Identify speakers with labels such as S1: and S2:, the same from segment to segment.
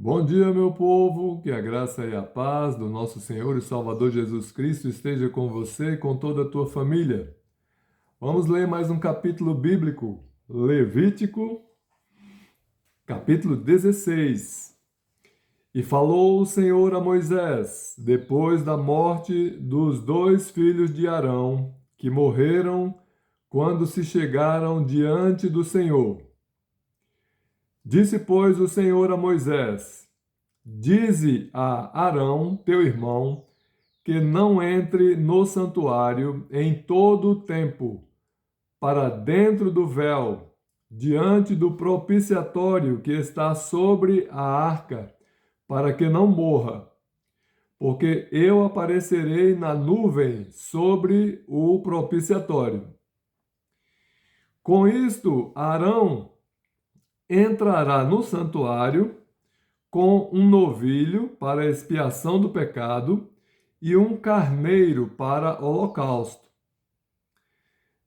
S1: Bom dia, meu povo, que a graça e a paz do nosso Senhor e Salvador Jesus Cristo esteja com você e com toda a tua família. Vamos ler mais um capítulo bíblico, Levítico, capítulo 16. E falou o Senhor a Moisés, depois da morte dos dois filhos de Arão, que morreram quando se chegaram diante do Senhor. Disse, pois, o Senhor a Moisés: Dize a Arão, teu irmão, que não entre no santuário em todo o tempo, para dentro do véu, diante do propiciatório que está sobre a arca, para que não morra, porque eu aparecerei na nuvem sobre o propiciatório. Com isto, Arão entrará no santuário com um novilho para expiação do pecado e um carneiro para holocausto.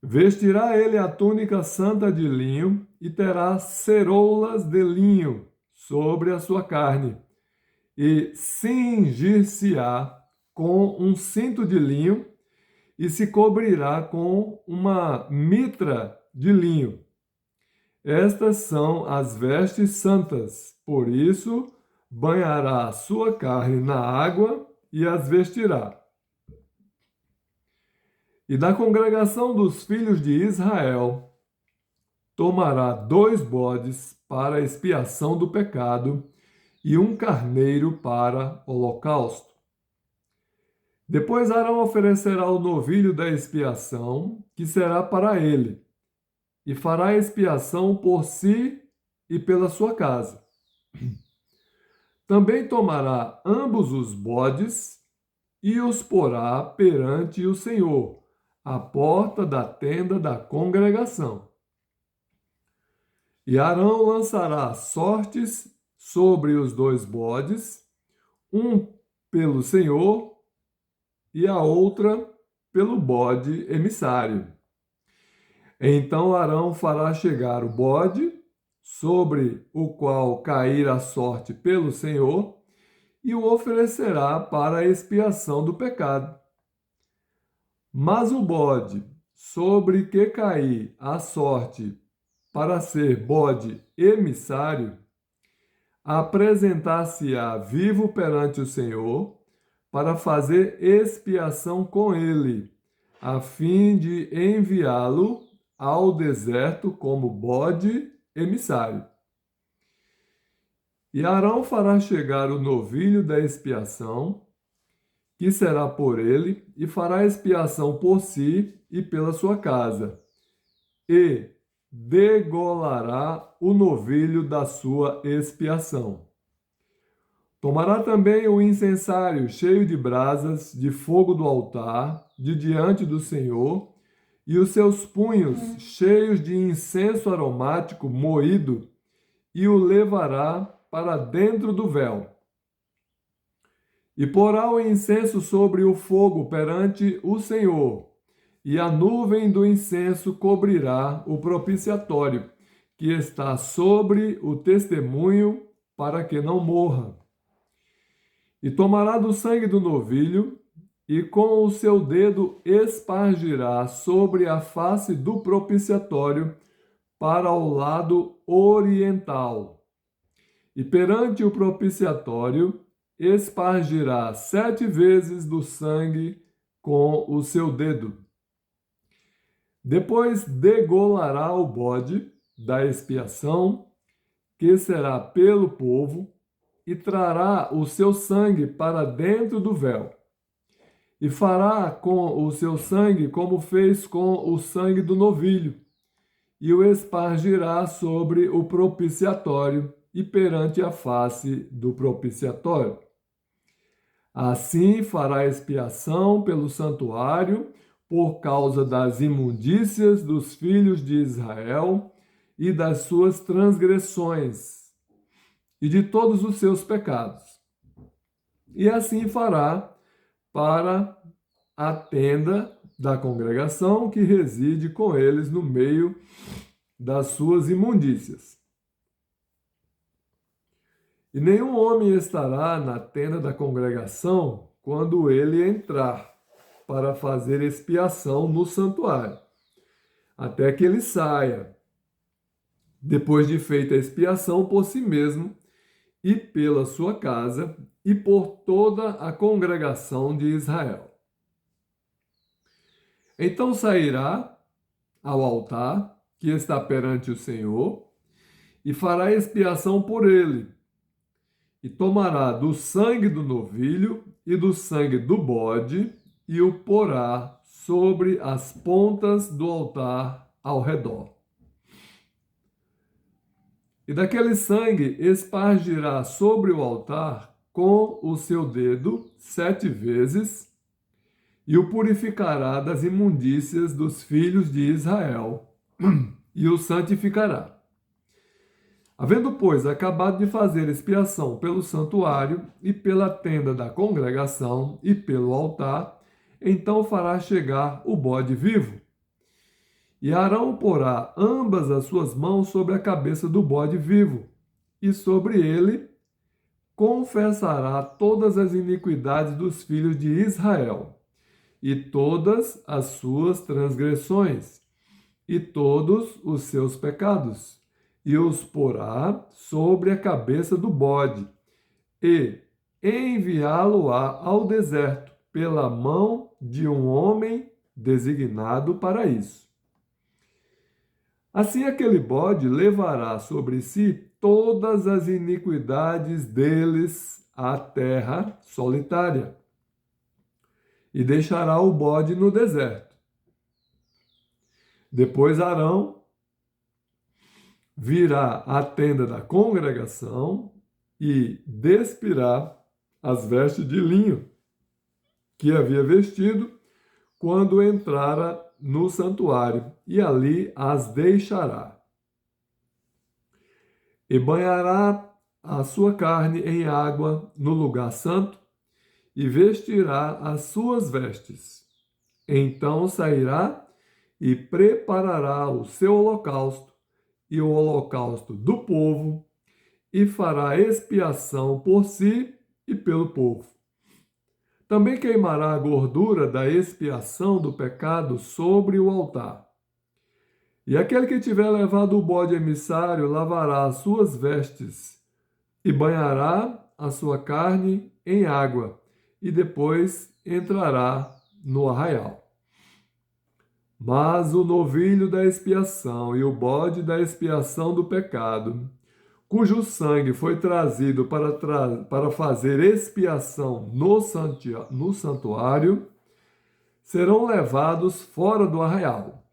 S1: Vestirá ele a túnica santa de linho e terá ceroulas de linho sobre a sua carne, e cingir-se-á com um cinto de linho e se cobrirá com uma mitra de linho. Estas são as vestes santas, por isso banhará a sua carne na água e as vestirá. E da congregação dos filhos de Israel tomará 2 bodes para a expiação do pecado e um carneiro para holocausto. Depois Arão oferecerá o novilho da expiação, que será para ele, e fará expiação por si e pela sua casa. Também tomará ambos os bodes e os porá perante o Senhor, à porta da tenda da congregação. E Arão lançará sortes sobre os 2 bodes, um pelo Senhor e a outra pelo bode emissário. Então Arão fará chegar o bode, sobre o qual cair a sorte pelo Senhor, e o oferecerá para a expiação do pecado. Mas o bode, sobre que cair a sorte para ser bode emissário, apresentar-se-á vivo perante o Senhor, para fazer expiação com ele, a fim de enviá-lo ao deserto como bode emissário. E Arão fará chegar o novilho da expiação, que será por ele, e fará expiação por si e pela sua casa, e degolará o novilho da sua expiação. Tomará também o incensário cheio de brasas de fogo do altar, de diante do Senhor, e os seus punhos cheios de incenso aromático moído, e o levará para dentro do véu. E porá o incenso sobre o fogo perante o Senhor, e a nuvem do incenso cobrirá o propiciatório, que está sobre o testemunho, para que não morra. E tomará do sangue do novilho, e com o seu dedo espargirá sobre a face do propiciatório para o lado oriental. E perante o propiciatório espargirá 7 vezes do sangue com o seu dedo. Depois degolará o bode da expiação, que será pelo povo, e trará o seu sangue para dentro do véu. E fará com o seu sangue como fez com o sangue do novilho, e o espargirá sobre o propiciatório e perante a face do propiciatório. Assim fará expiação pelo santuário por causa das imundícias dos filhos de Israel e das suas transgressões e de todos os seus pecados. E assim fará para a tenda da congregação que reside com eles no meio das suas imundícias. E nenhum homem estará na tenda da congregação quando ele entrar para fazer expiação no santuário, até que ele saia, depois de feita a expiação por si mesmo e pela sua casa e por toda a congregação de Israel. Então sairá ao altar que está perante o Senhor e fará expiação por ele, e tomará do sangue do novilho e do sangue do bode e o porá sobre as pontas do altar ao redor. E daquele sangue espargirá sobre o altar com o seu dedo 7 vezes, e o purificará das imundícias dos filhos de Israel, e o santificará. Havendo, pois, acabado de fazer expiação pelo santuário e pela tenda da congregação e pelo altar, então fará chegar o bode vivo. E Arão porá ambas as suas mãos sobre a cabeça do bode vivo, e sobre ele confessará todas as iniquidades dos filhos de Israel, e todas as suas transgressões, e todos os seus pecados, e os porá sobre a cabeça do bode, e enviá-lo-á ao deserto pela mão de um homem designado para isso. Assim aquele bode levará sobre si todas as iniquidades deles à terra solitária, e deixará o bode no deserto. Depois Arão virá à tenda da congregação e despirá as vestes de linho que havia vestido quando entrara no santuário, e ali as deixará. E banhará a sua carne em água no lugar santo, e vestirá as suas vestes. Então sairá e preparará o seu holocausto e o holocausto do povo, e fará expiação por si e pelo povo. Também queimará a gordura da expiação do pecado sobre o altar. E aquele que tiver levado o bode emissário lavará as suas vestes e banhará a sua carne em água, e depois entrará no arraial. Mas o novilho da expiação e o bode da expiação do pecado, cujo sangue foi trazido para fazer expiação no santuário, serão levados fora do arraial.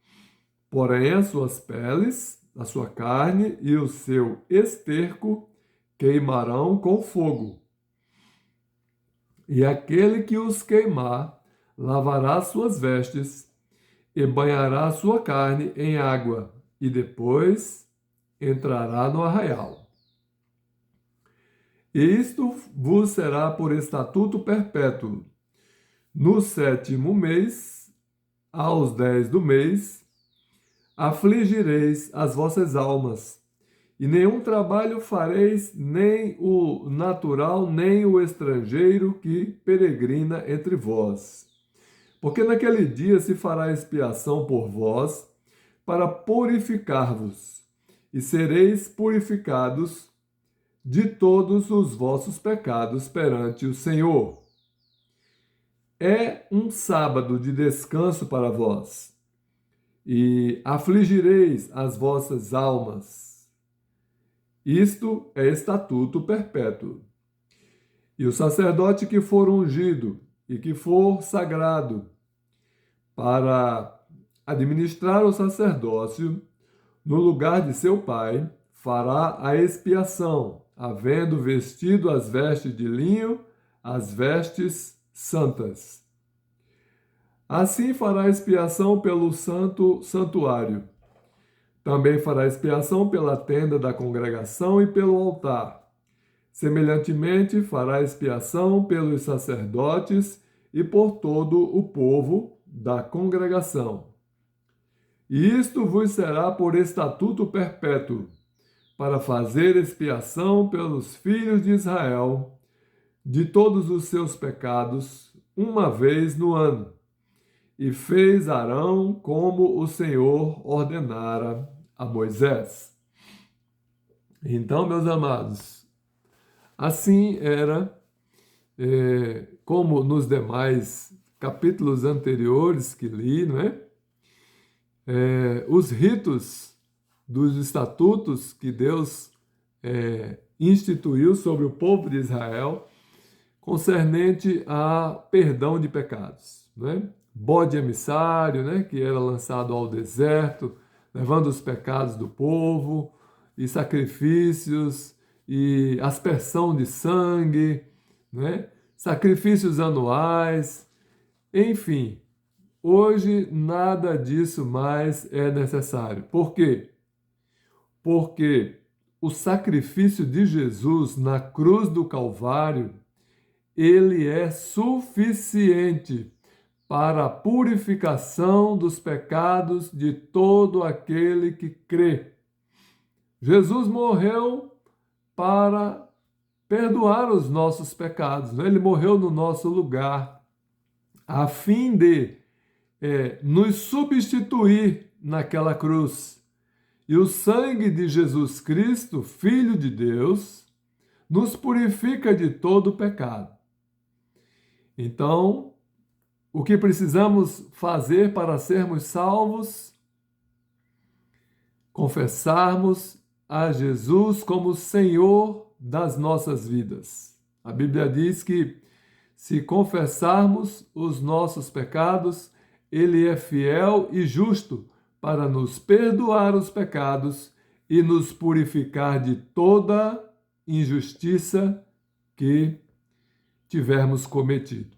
S1: Porém, as suas peles, a sua carne e o seu esterco queimarão com fogo. E aquele que os queimar lavará suas vestes e banhará sua carne em água, e depois entrará no arraial. Isto vos será por estatuto perpétuo. No 7º mês, aos 10 do mês, afligireis as vossas almas, e nenhum trabalho fareis, nem o natural, nem o estrangeiro que peregrina entre vós. Porque naquele dia se fará expiação por vós, para purificar-vos, e sereis purificados de todos os vossos pecados perante o Senhor. É um sábado de descanso para vós, e afligireis as vossas almas. Isto é estatuto perpétuo. E o sacerdote que for ungido e que for sagrado para administrar o sacerdócio no lugar de seu pai, fará a expiação, havendo vestido as vestes de linho, as vestes santas. Assim fará expiação pelo santo santuário. Também fará expiação pela tenda da congregação e pelo altar. Semelhantemente, fará expiação pelos sacerdotes e por todo o povo da congregação. E isto vos será por estatuto perpétuo. para fazer expiação pelos filhos de Israel de todos os seus pecados, uma vez no ano. E fez Arão como o Senhor ordenara a Moisés. Então, meus amados, assim era, como nos demais capítulos anteriores que li, não é? Os ritos dos estatutos que Deus instituiu sobre o povo de Israel concernente a perdão de pecados, né? Bode emissário, né? Que era lançado ao deserto, levando os pecados do povo, e sacrifícios, e aspersão de sangue, né? Sacrifícios anuais, enfim. Hoje nada disso mais é necessário. Por quê? Porque o sacrifício de Jesus na cruz do Calvário, ele é suficiente para a purificação dos pecados de todo aquele que crê. Jesus morreu para perdoar os nossos pecados, né? Ele morreu no nosso lugar, a fim de nos substituir naquela cruz. E o sangue de Jesus Cristo, Filho de Deus, nos purifica de todo o pecado. Então, o que precisamos fazer para sermos salvos? Confessarmos a Jesus como Senhor das nossas vidas. A Bíblia diz que se confessarmos os nossos pecados, Ele é fiel e justo para nos perdoar os pecados e nos purificar de toda injustiça que tivermos cometido.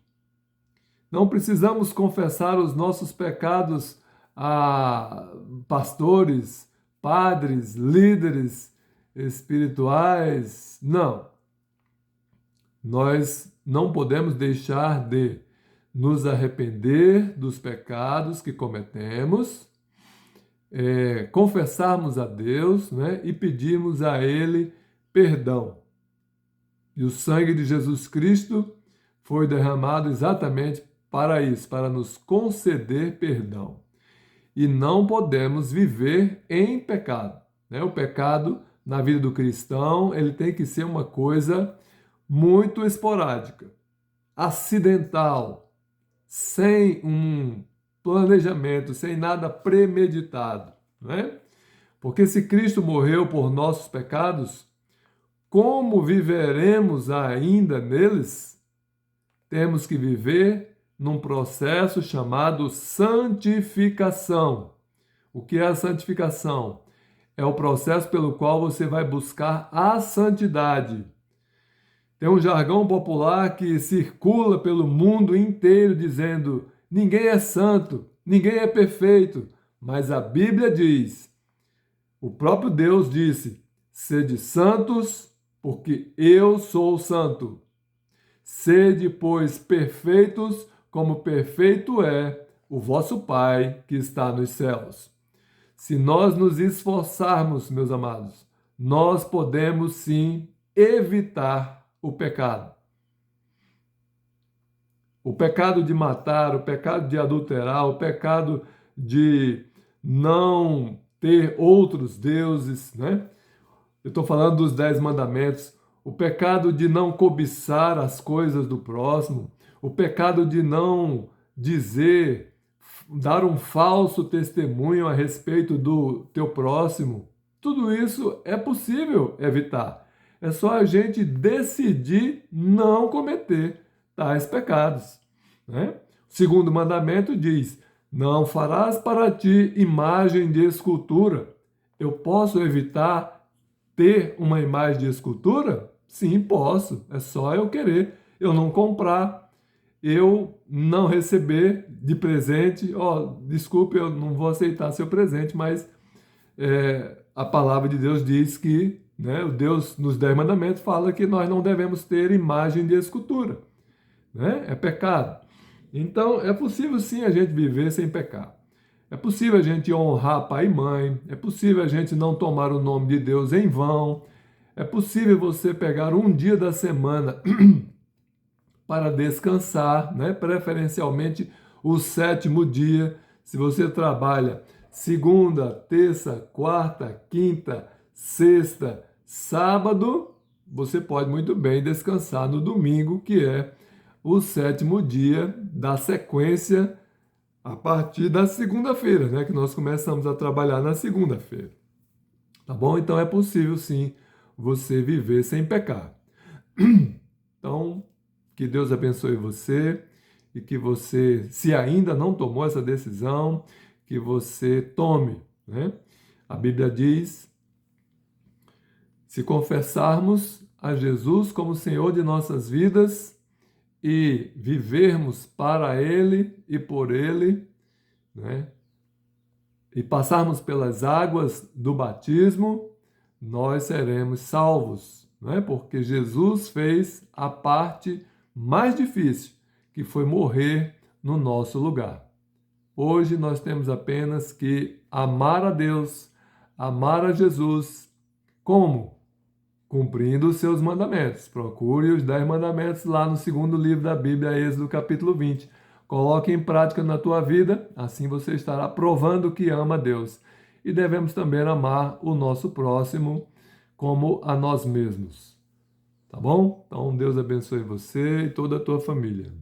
S1: Não precisamos confessar os nossos pecados a pastores, padres, líderes espirituais. Não. Nós não podemos deixar de nos arrepender dos pecados que cometemos, confessarmos a Deus, né, e pedirmos a Ele perdão. E o sangue de Jesus Cristo foi derramado exatamente para isso, para nos conceder perdão. E não podemos viver em pecado, né? O pecado na vida do cristão, ele tem que ser uma coisa muito esporádica, acidental, sem um planejamento, sem nada premeditado, né? Porque se Cristo morreu por nossos pecados, como viveremos ainda neles? Temos que viver num processo chamado santificação. O que é a santificação? É o processo pelo qual você vai buscar a santidade. Tem um jargão popular que circula pelo mundo inteiro dizendo: ninguém é santo, ninguém é perfeito, mas a Bíblia diz, o próprio Deus disse: sede santos, porque eu sou santo. Sede, pois, perfeitos, como perfeito é o vosso Pai que está nos céus. Se nós nos esforçarmos, meus amados, nós podemos sim evitar o pecado. O pecado de matar, o pecado de adulterar, o pecado de não ter outros deuses, né? Eu estou falando dos 10 mandamentos. O pecado de não cobiçar as coisas do próximo, o pecado de não dar um falso testemunho a respeito do teu próximo. Tudo isso é possível evitar. É só a gente decidir não cometer tais pecados, né? O segundo mandamento diz: não farás para ti imagem de escultura. Eu posso evitar ter uma imagem de escultura? Sim, posso. É só eu querer. Eu não comprar, eu não receber de presente. Desculpe, eu não vou aceitar seu presente, mas a palavra de Deus diz que, né, o Deus nos 10 mandamentos fala que nós não devemos ter imagem de escultura, né? É pecado. Então, é possível sim a gente viver sem pecar. É possível a gente honrar pai e mãe, é possível a gente não tomar o nome de Deus em vão, é possível você pegar um dia da semana para descansar, né? Preferencialmente o sétimo dia. Se você trabalha segunda, terça, quarta, quinta, sexta, sábado, você pode muito bem descansar no domingo, que é o sétimo dia da sequência a partir da segunda-feira, né? Que nós começamos a trabalhar na segunda-feira. Tá bom? Então é possível sim você viver sem pecar. Então, que Deus abençoe você e que você, se ainda não tomou essa decisão, que você tome, né? A Bíblia diz: se confessarmos a Jesus como Senhor de nossas vidas e vivermos para Ele e por Ele, né? E passarmos pelas águas do batismo, nós seremos salvos, né? Porque Jesus fez a parte mais difícil, que foi morrer no nosso lugar. Hoje nós temos apenas que amar a Deus, amar a Jesus. Como? Cumprindo os seus mandamentos. Procure os 10 mandamentos lá no segundo livro da Bíblia, Êxodo capítulo 20. Coloque em prática na tua vida, assim você estará provando que ama a Deus. E devemos também amar o nosso próximo como a nós mesmos. Tá bom? Então Deus abençoe você e toda a tua família.